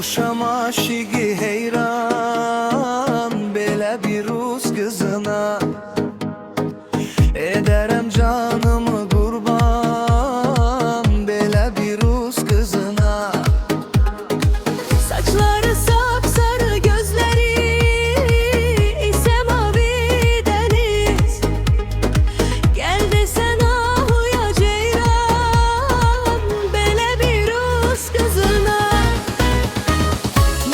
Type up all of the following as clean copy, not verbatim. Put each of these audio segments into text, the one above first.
Olmuşam aşığı heyran belə bir Rus kızına. Ederim canımı kurban belə bir Rus kızına. Saçları sapsarı, gözleri ise mavi deniz. Gel desen ahuya ceyran belə bir Rus kızına.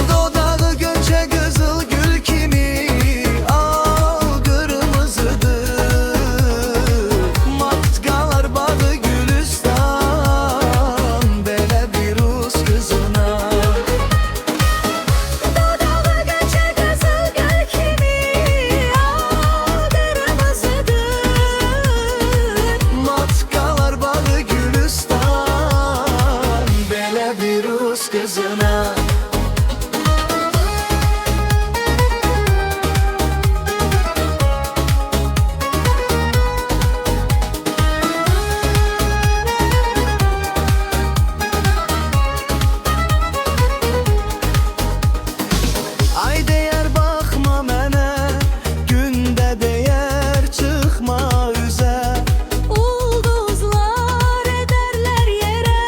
Dodağı gönçe kızıl gül kimi al kırmızıdır. Matkalar bağı gülistan belə bir Rus kızına. Dodağı gönçe kızıl gül kimi al kırmızıdır. Matkalar bağı gülistan belə bir Rus kızına. Ay değer bakma mənə, gündə değer çıxma üzə. Ulduzlar ederler yere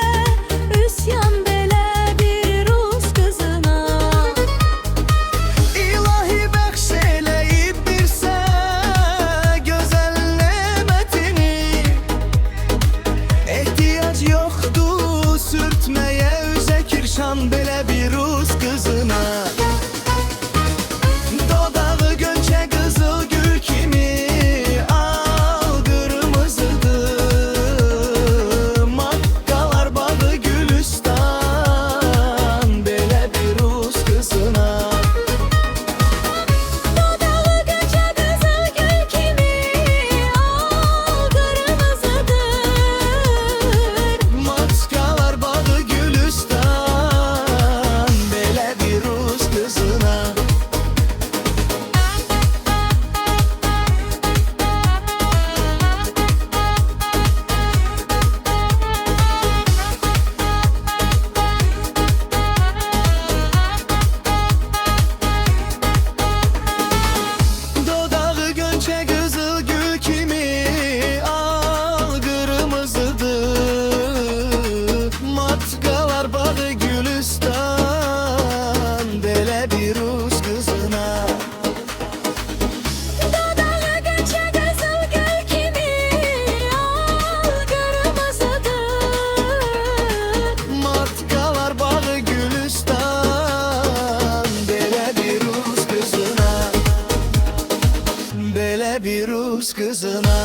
üsyan belə bir Rus kızına. İlahi bəxş eləyib birsə gözəl nemətini. Ehtiyac yoxdur sürtməyə üzə kirşan belə bir Rus kızına. Dodağı gönçe kızıl gül kimi al kırmızıdır. Matkalar bağı gülistan belə bir Rus kızına. Dodağı gönçe kızıl gül kimi al kırmızıdır. Matkalar bağı gülistan belə bir Rus kızına. Dodağı gönçe kızıl gül kimi al kırmızıdır. Matkalar bağı gülistan belə bir Rus kızına. Dodağı gönçe kızıl gül kimi al kırmızıdır. Matkalar bağı gülistan belə bir Rus kızına. Belə bir Rus kızına.